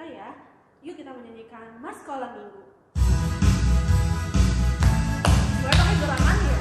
kita ya. Yuk kita menyanyikan Maskola Minggu. Gue pakai gerangan ya.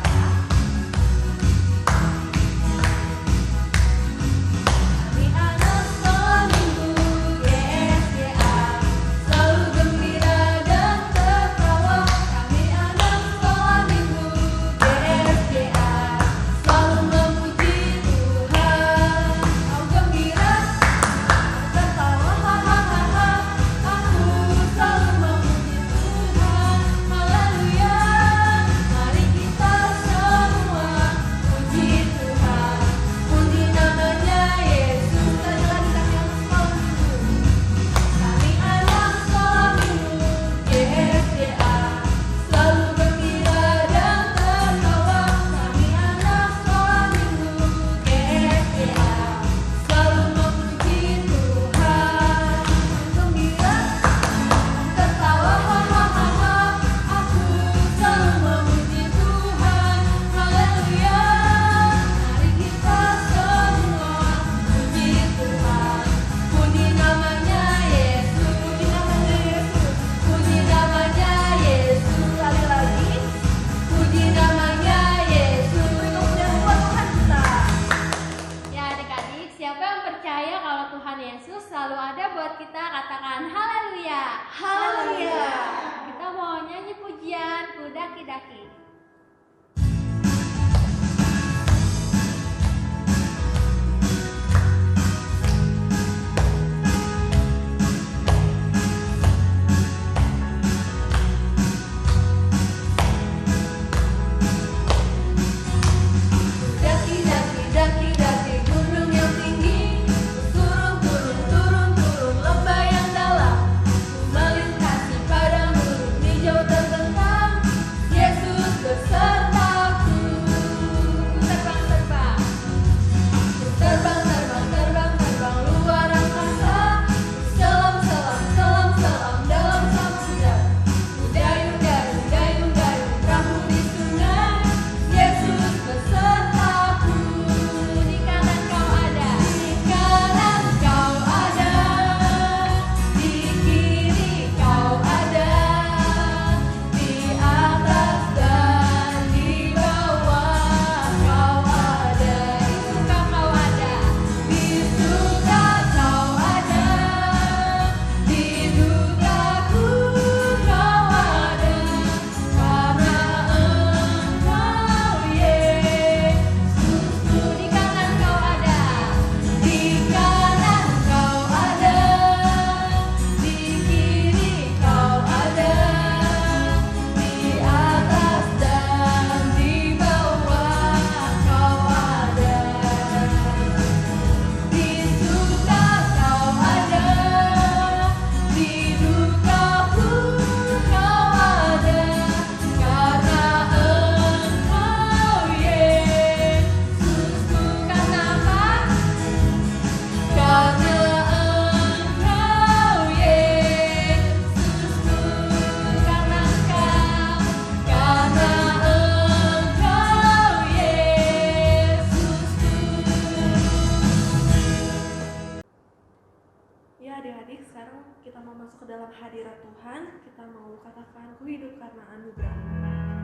Hadirat Tuhan, kita mau katakan ku hidup karena anugerah.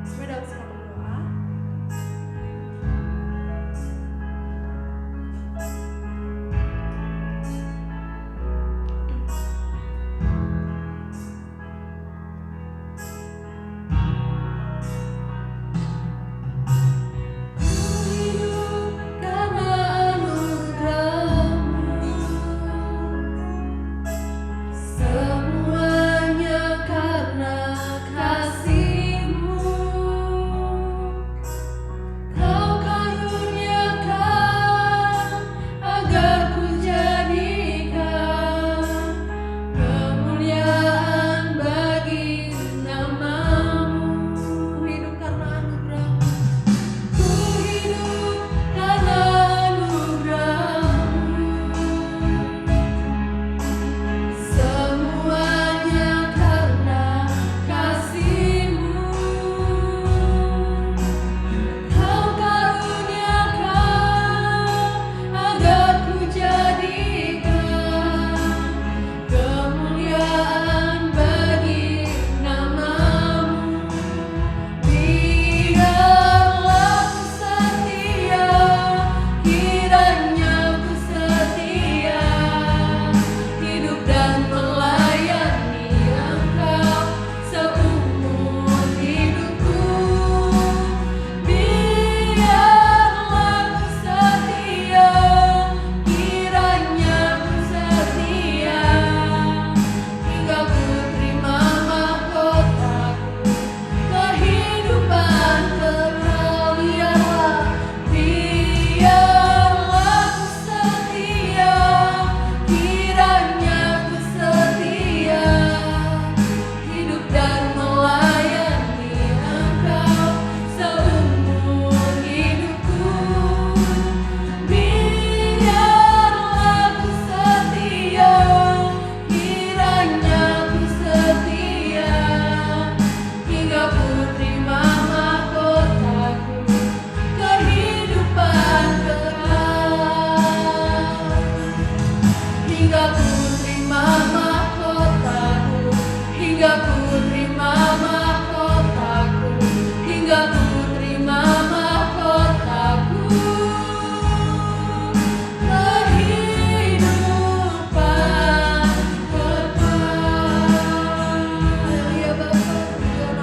Dalam sekali doa. Semuanya karena kasih-Mu. hingga ku terima mahkotaku, hingga ku terima mahkotaku. Kehidupan kekal. Ya Bapa, Tuhan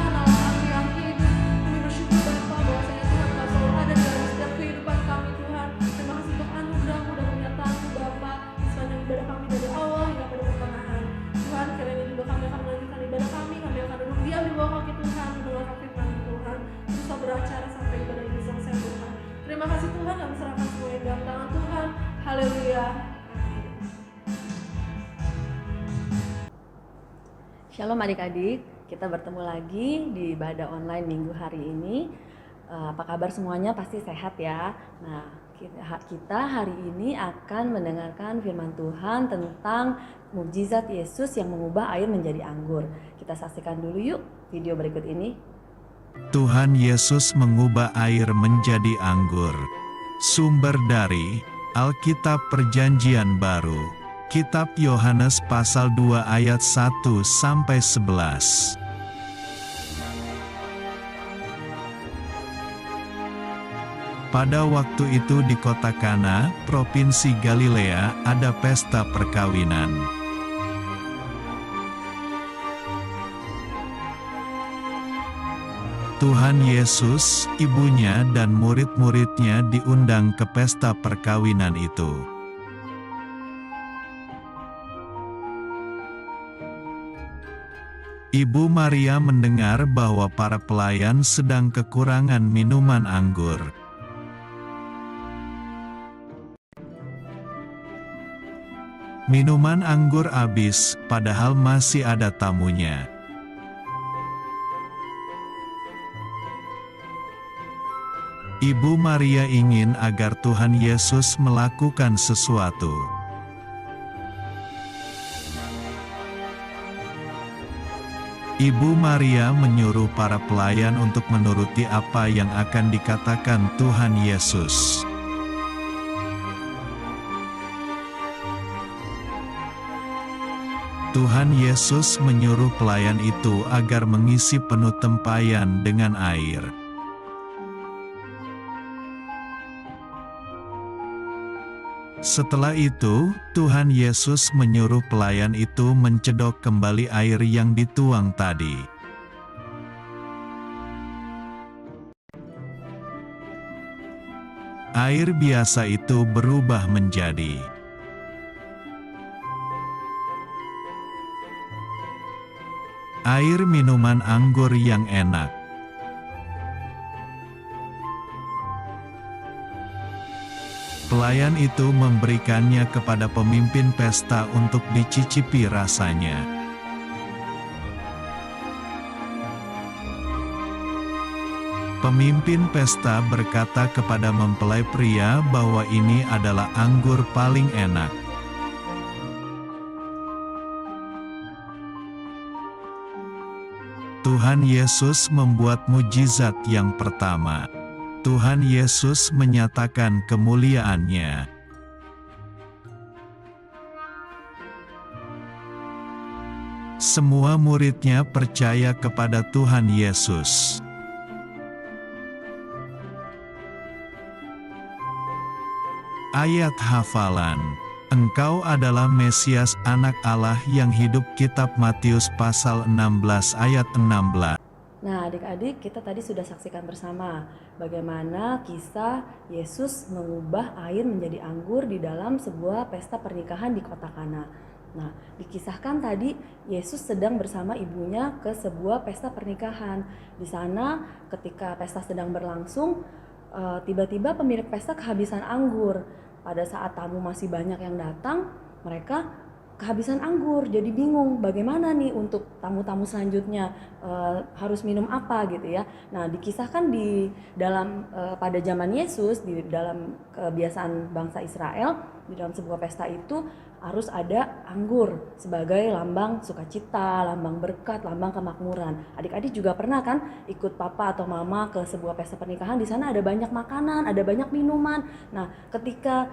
Allah kami yang hidup. Kami bersyukur Bapa bahwasanya Tuhan Kau selalu ada dalam setiap kehidupan kami Tuhan. Terima kasih untuk anugerah-Mu dan penyertaan-Mu Bapa di sepanjang ibadah kami dari awal hingga pada pertengahan. Tuhan, kiranya juga kami akan melanjutkan ibadah kami akan duduk diam di bawah kaki Tuhan, mendengarkan firman Tuhan, terus beracara sampai ibadah ini selesai Tuhan. Terima kasih Tuhan, kami serahkan semuanya dalam tangan Tuhan. Haleluya. Shalom adik-adik, kita bertemu lagi di ibadah online minggu hari ini. Apa kabar semuanya? Pasti sehat ya. Nah, kita hari ini akan mendengarkan firman Tuhan tentang mukjizat Yesus yang mengubah air menjadi anggur. Kita saksikan dulu yuk video berikut ini. Tuhan Yesus mengubah air menjadi anggur. Sumber dari Alkitab Perjanjian Baru, Kitab Yohanes pasal 2 ayat 1-11. Pada waktu itu di kota Kana, provinsi Galilea, ada pesta perkawinan. Tuhan Yesus, ibunya dan murid-muridnya diundang ke pesta perkawinan itu. Ibu Maria mendengar bahwa para pelayan sedang kekurangan minuman anggur. Minuman anggur habis, padahal masih ada tamunya. Ibu Maria ingin agar Tuhan Yesus melakukan sesuatu. Ibu Maria menyuruh para pelayan untuk menuruti apa yang akan dikatakan Tuhan Yesus. Tuhan Yesus menyuruh pelayan itu agar mengisi penuh tempayan dengan air. Setelah itu, Tuhan Yesus menyuruh pelayan itu mencedok kembali air yang dituang tadi. Air biasa itu berubah menjadi air minuman anggur yang enak. Pelayan itu memberikannya kepada pemimpin pesta untuk dicicipi rasanya. Pemimpin pesta berkata kepada mempelai pria bahwa ini adalah anggur paling enak. Tuhan Yesus membuat mujizat yang pertama. Tuhan Yesus menyatakan kemuliaan-Nya. Semua murid-Nya percaya kepada Tuhan Yesus. Ayat hafalan. Engkau adalah Mesias, Anak Allah yang hidup. Kitab Matius pasal 16 ayat 16. Nah adik-adik, kita tadi sudah saksikan bersama bagaimana kisah Yesus mengubah air menjadi anggur di dalam sebuah pesta pernikahan di kota Kana. Nah, dikisahkan tadi Yesus sedang bersama ibunya ke sebuah pesta pernikahan. Di sana ketika pesta sedang berlangsung, tiba-tiba pemilik pesta kehabisan anggur. Pada saat tamu masih banyak yang datang, mereka kehabisan anggur, jadi bingung bagaimana nih untuk tamu-tamu selanjutnya harus minum apa gitu ya. Nah, dikisahkan di dalam pada zaman Yesus, di dalam kebiasaan bangsa Israel, di dalam sebuah pesta itu harus ada anggur sebagai lambang sukacita, lambang berkat, lambang kemakmuran. Adik-adik juga pernah kan ikut papa atau mama ke sebuah pesta pernikahan, di sana ada banyak makanan, ada banyak minuman. Nah, ketika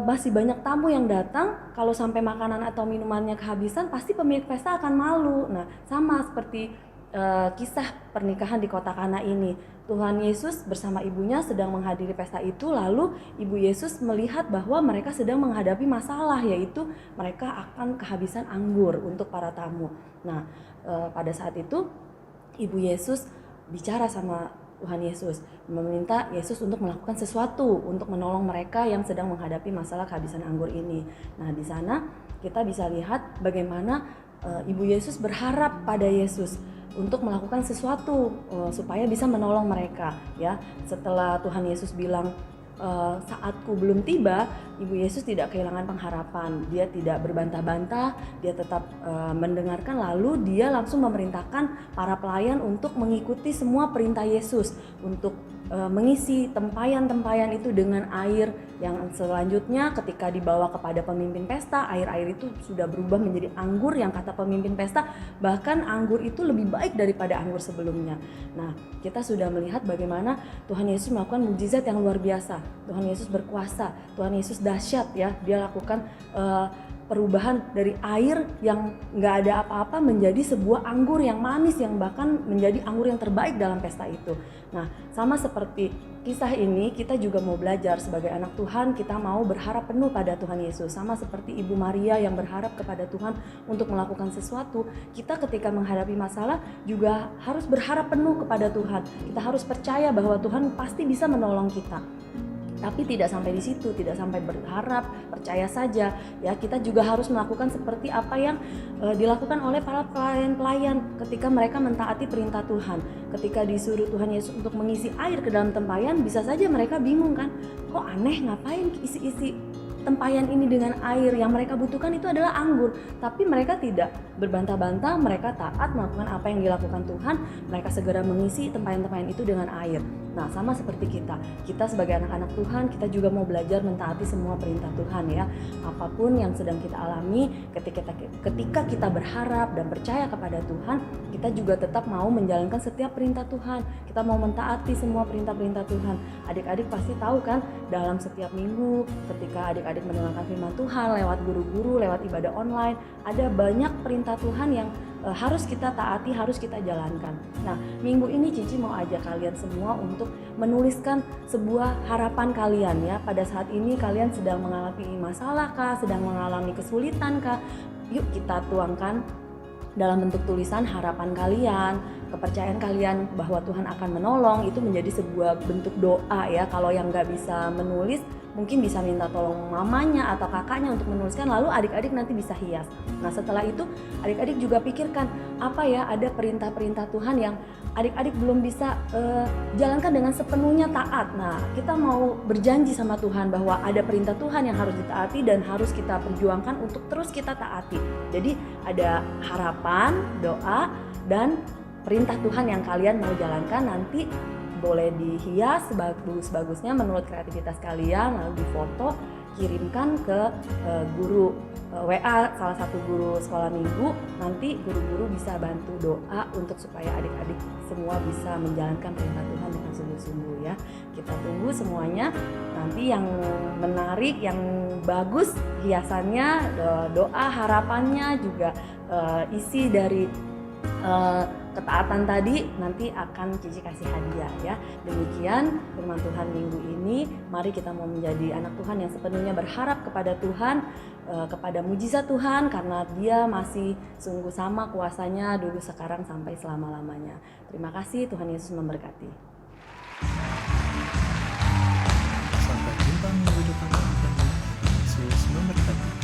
masih banyak tamu yang datang, kalau sampai makanan atau minumannya kehabisan pasti pemilik pesta akan malu. Nah, sama seperti kisah pernikahan di kota Kana ini. Tuhan Yesus bersama ibunya sedang menghadiri pesta itu, lalu ibu Yesus melihat bahwa mereka sedang menghadapi masalah, yaitu mereka akan kehabisan anggur untuk para tamu. Nah, pada saat itu ibu Yesus bicara sama Tuhan Yesus, meminta Yesus untuk melakukan sesuatu untuk menolong mereka yang sedang menghadapi masalah kehabisan anggur ini. Nah, di sana kita bisa lihat bagaimana ibu Yesus berharap pada Yesus untuk melakukan sesuatu supaya bisa menolong mereka, ya. Setelah Tuhan Yesus bilang saatku belum tiba, ibu Yesus tidak kehilangan pengharapan. Dia tidak berbantah-bantah, dia tetap mendengarkan, lalu dia langsung memerintahkan para pelayan untuk mengikuti semua perintah Yesus, untuk mengisi tempayan-tempayan itu dengan air yang selanjutnya ketika dibawa kepada pemimpin pesta, air-air itu sudah berubah menjadi anggur yang kata pemimpin pesta, bahkan anggur itu lebih baik daripada anggur sebelumnya. Nah, kita sudah melihat bagaimana Tuhan Yesus melakukan mukjizat yang luar biasa. Tuhan Yesus berkuasa, Tuhan Yesus dahsyat, ya. Dia lakukan perubahan dari air yang nggak ada apa-apa menjadi sebuah anggur yang manis, yang bahkan menjadi anggur yang terbaik dalam pesta itu. Nah, sama seperti kisah ini, kita juga mau belajar sebagai anak Tuhan, kita mau berharap penuh pada Tuhan Yesus. Sama seperti Ibu Maria yang berharap kepada Tuhan untuk melakukan sesuatu, kita ketika menghadapi masalah juga harus berharap penuh kepada Tuhan. Kita harus percaya bahwa Tuhan pasti bisa menolong kita. Tapi tidak sampai di situ, tidak sampai berharap, percaya saja, ya. Kita juga harus melakukan seperti apa yang dilakukan oleh para pelayan-pelayan ketika mereka mentaati perintah Tuhan. Ketika disuruh Tuhan Yesus untuk mengisi air ke dalam tempayan, bisa saja mereka bingung kan, kok aneh, ngapain isi-isi tempayan ini dengan air, yang mereka butuhkan itu adalah anggur. Tapi mereka tidak berbantah-bantah, mereka taat melakukan apa yang dilakukan Tuhan, mereka segera mengisi tempayan-tempayan itu dengan air. Nah, sama seperti kita sebagai anak-anak Tuhan, kita juga mau belajar mentaati semua perintah Tuhan, ya. Apapun yang sedang kita alami, ketika kita berharap dan percaya kepada Tuhan, kita juga tetap mau menjalankan setiap perintah Tuhan. Kita mau mentaati semua perintah-perintah Tuhan. Adik-adik pasti tahu kan, dalam setiap minggu ketika adik-adik mendengarkan firman Tuhan lewat guru-guru, lewat ibadah online, ada banyak perintah Tuhan yang harus kita taati, harus kita jalankan. Nah, minggu ini Cici mau ajak kalian semua untuk menuliskan sebuah harapan kalian, ya. Pada saat ini kalian sedang mengalami masalah kah, sedang mengalami kesulitan kah? Yuk kita tuangkan dalam bentuk tulisan harapan kalian, kepercayaan kalian bahwa Tuhan akan menolong. Itu menjadi sebuah bentuk doa, ya. Kalau yang nggak bisa menulis, mungkin bisa minta tolong mamanya atau kakaknya untuk menuliskan, lalu adik-adik nanti bisa hias. Nah, setelah itu adik-adik juga pikirkan, apa ya, ada perintah-perintah Tuhan yang adik-adik belum bisa jalankan dengan sepenuhnya taat. Nah, kita mau berjanji sama Tuhan bahwa ada perintah Tuhan yang harus ditaati dan harus kita perjuangkan untuk terus kita taati. Jadi ada harapan, doa, dan perintah Tuhan yang kalian mau jalankan. Nanti boleh dihias sebagus-bagusnya menurut kreativitas kalian, lalu difoto, kirimkan ke guru WA salah satu guru sekolah minggu. Nanti guru-guru bisa bantu doa untuk supaya adik-adik semua bisa menjalankan perintah Tuhan dengan sungguh-sungguh, ya. Kita tunggu semuanya. Nanti yang menarik, yang bagus hiasannya, doa harapannya juga isi dari ketaatan tadi nanti akan Cici kasih hadiah, ya. Demikian firman Tuhan minggu ini. Mari kita mau menjadi anak Tuhan yang sepenuhnya berharap kepada Tuhan, kepada mujizat Tuhan, karena Dia masih sungguh sama kuasanya dulu, sekarang, sampai selama-lamanya. Terima kasih, Tuhan Yesus memberkati. Sampai jumpa minggu depan. Tuhan Yesus memberkati.